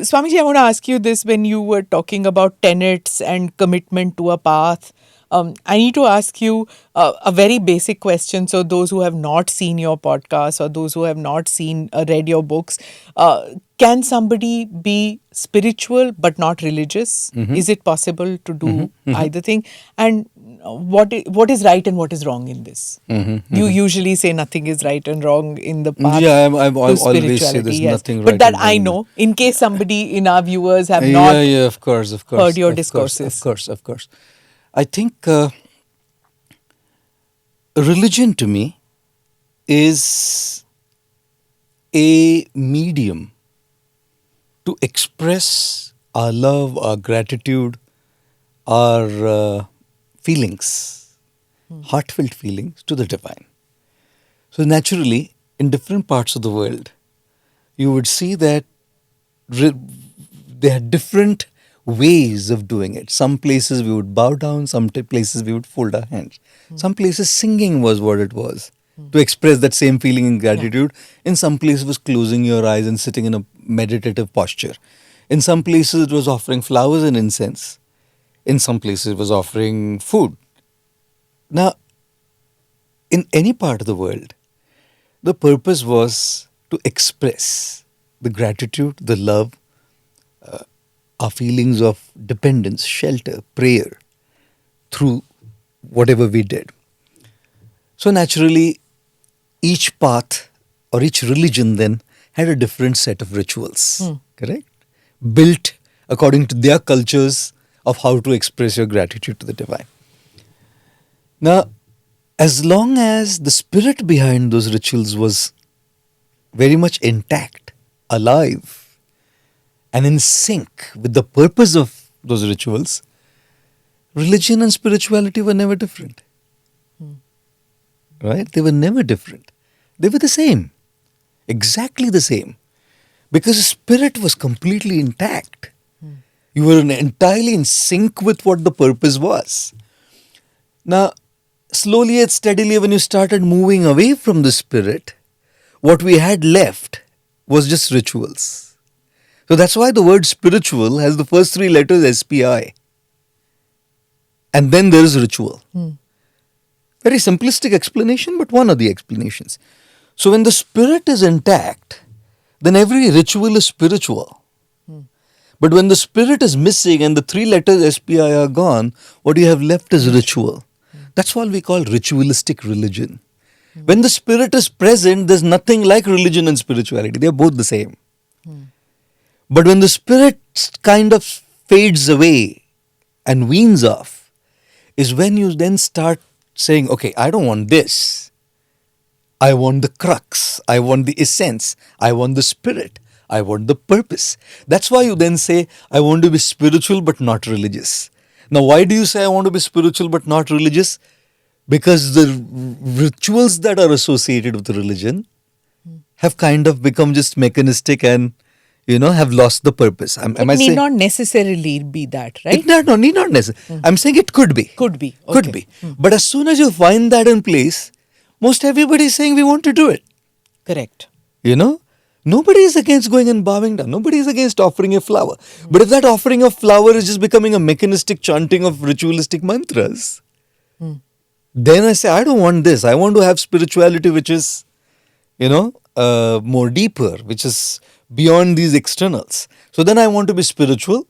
Swamiji, I want to ask you this when you were talking about tenets and commitment to a path. I need to ask you a very basic question. So, those who have not seen your podcast or those who have not read your books, can somebody be spiritual but not religious? Is it possible to do either thing? And what is right and what is wrong in this? You usually say nothing is right and wrong in the path Yeah, to always say spirituality. there's Yes. nothing But right that and I wrong. know, in case somebody in our viewers have not of course, heard your of discourses. Of course. I think religion to me is a medium to express our love, our gratitude, our feelings, heartfelt feelings to the divine. So naturally, in different parts of the world, you would see that there are different ways of doing it. Some places we would bow down, some places we would fold our hands. Some places singing was what it was to express that same feeling and gratitude. In some places it was closing your eyes and sitting in a meditative posture. In some places it was offering flowers and incense. In some places it was offering food. Now, in any part of the world, the purpose was to express the gratitude, the love, our feelings of dependence, shelter, prayer through whatever we did. So naturally, each path or each religion then had a different set of rituals, correct? Built according to their cultures of how to express your gratitude to the divine. Now, as long as the spirit behind those rituals was very much intact, alive, and in sync with the purpose of those rituals, religion and spirituality were never different. Right? They were never different. They were the same. Exactly the same. Because the spirit was completely intact. You were entirely in sync with what the purpose was. Now, slowly and steadily, when you started moving away from the spirit, what we had left was just rituals. So that's why the word spiritual has the first three letters SPI. And then there is ritual. Very simplistic explanation, but one of the explanations. So when the spirit is intact, then every ritual is spiritual. But when the spirit is missing and the three letters SPI are gone, what you have left is ritual. That's what we call ritualistic religion. When the spirit is present, there's nothing like religion and spirituality. They're both the same. But when the spirit kind of fades away and weans off, is when you then start saying, okay, I don't want this. I want the crux. I want the essence. I want the spirit. I want the purpose. That's why you then say, I want to be spiritual but not religious. Now, why do you say I want to be spiritual but not religious? Because the rituals that are associated with religion have kind of become just mechanistic and have lost the purpose. It need not necessarily be that, right? It need not necessarily. I'm saying it could be. Could be. Okay. Could be. But as soon as you find that in place, most everybody is saying we want to do it. Correct. Nobody is against going and bowing down. Nobody is against offering a flower. But if that offering of flower is just becoming a mechanistic chanting of ritualistic mantras, then I say, I don't want this. I want to have spirituality which is, more deeper, which is beyond these externals. So then I want to be spiritual,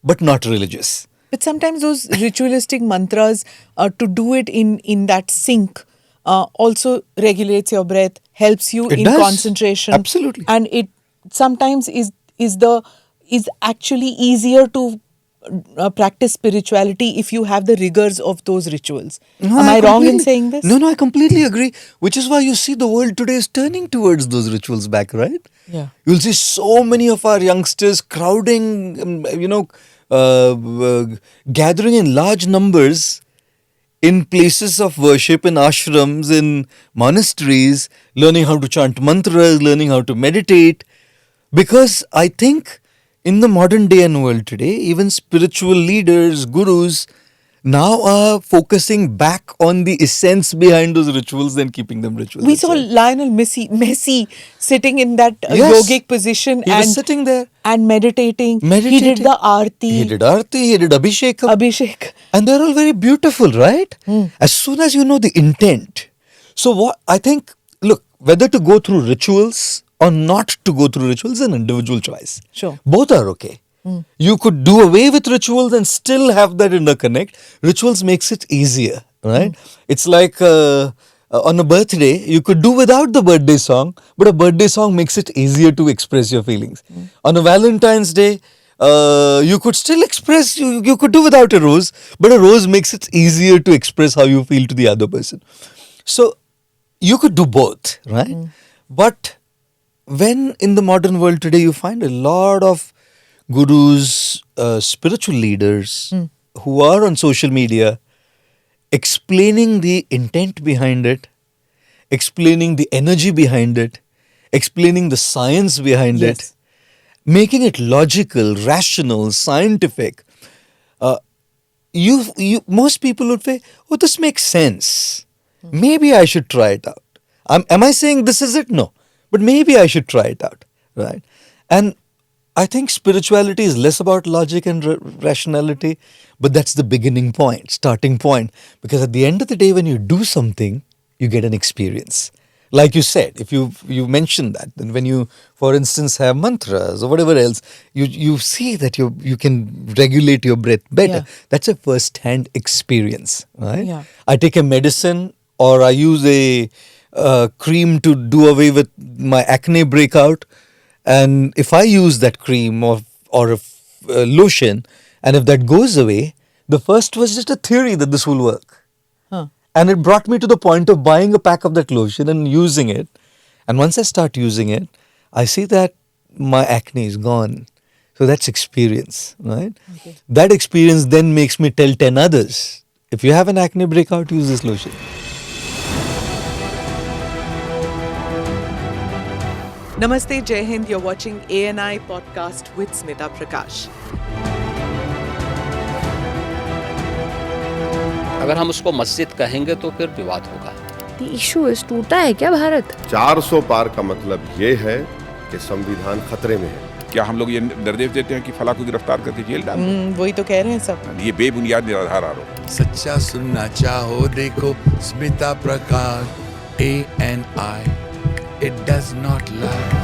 but not religious. But sometimes those ritualistic mantras, to do it in that sync, also regulates your breath, helps you in concentration. Absolutely. And it sometimes is actually easier to practice spirituality if you have the rigors of those rituals. Am I wrong in saying this? No, I completely agree. Which is why you see the world today is turning towards those rituals back, right? Yeah. You'll see so many of our youngsters crowding, gathering in large numbers in places of worship, in ashrams, in monasteries, learning how to chant mantras, learning how to meditate. Because I think in the modern day and world today, even spiritual leaders, gurus, now are focusing back on the essence behind those rituals than keeping them rituals. We saw itself. Lionel Messi sitting in that Yes. yogic position He was sitting there. and meditating. He Meditating. did the aarti. He did Aarti, he did Abhishekam. Abhishek. And they're all very beautiful, right? As soon as you know the intent. So what I think, look, whether to go through rituals or not to go through rituals is an individual choice. Sure. Both are okay. You could do away with rituals and still have that inner connect. Rituals makes it easier, right? It's like on a birthday, you could do without the birthday song, but a birthday song makes it easier to express your feelings. On a Valentine's Day, you could still express, you could do without a rose, but a rose makes it easier to express how you feel to the other person. So you could do both, right? But when in the modern world today you find a lot of gurus, spiritual leaders who are on social media explaining the intent behind it, explaining the energy behind it, explaining the science behind it, Yes. making it logical, rational, scientific. Most people would say, "Oh, this makes sense. Maybe I should try it out." Am I saying this is it? No, but maybe I should try it out, right? And I think spirituality is less about logic and rationality, but that's the beginning point, starting point. Because at the end of the day, when you do something, you get an experience. Like you said, if you mentioned that, then when you, for instance, have mantras or whatever else, you see that you can regulate your breath better. Yeah. That's a first-hand experience, right? Yeah. I take a medicine or I use a cream to do away with my acne breakout. And if I use that cream or a lotion, and if that goes away, the first was just a theory that this will work. Huh. And it brought me to the point of buying a pack of that lotion and using it. And once I start using it, I see that my acne is gone. So that's experience, right? Okay. That experience then makes me tell 10 others. If you have an acne breakout, use this lotion. Namaste, Jai Hind. You're watching ANI podcast with Smita Prakash. अगर हम उसको मस्जिद कहेंगे तो फिर विवाद होगा। The issue is टूटा है क्या भारत? 400 पार का मतलब ये है कि संविधान खतरे में है। क्या हम लोग ये निर्देश देते हैं कि फला को गिरफ्तार करके जेल डाल दो? वही तो कह रहे हैं सब। ये बेबुनियाद निराधार आरोप। सच्चा सुनना चाहो देखो स्मिता प्रकाश ANI, it does not lie.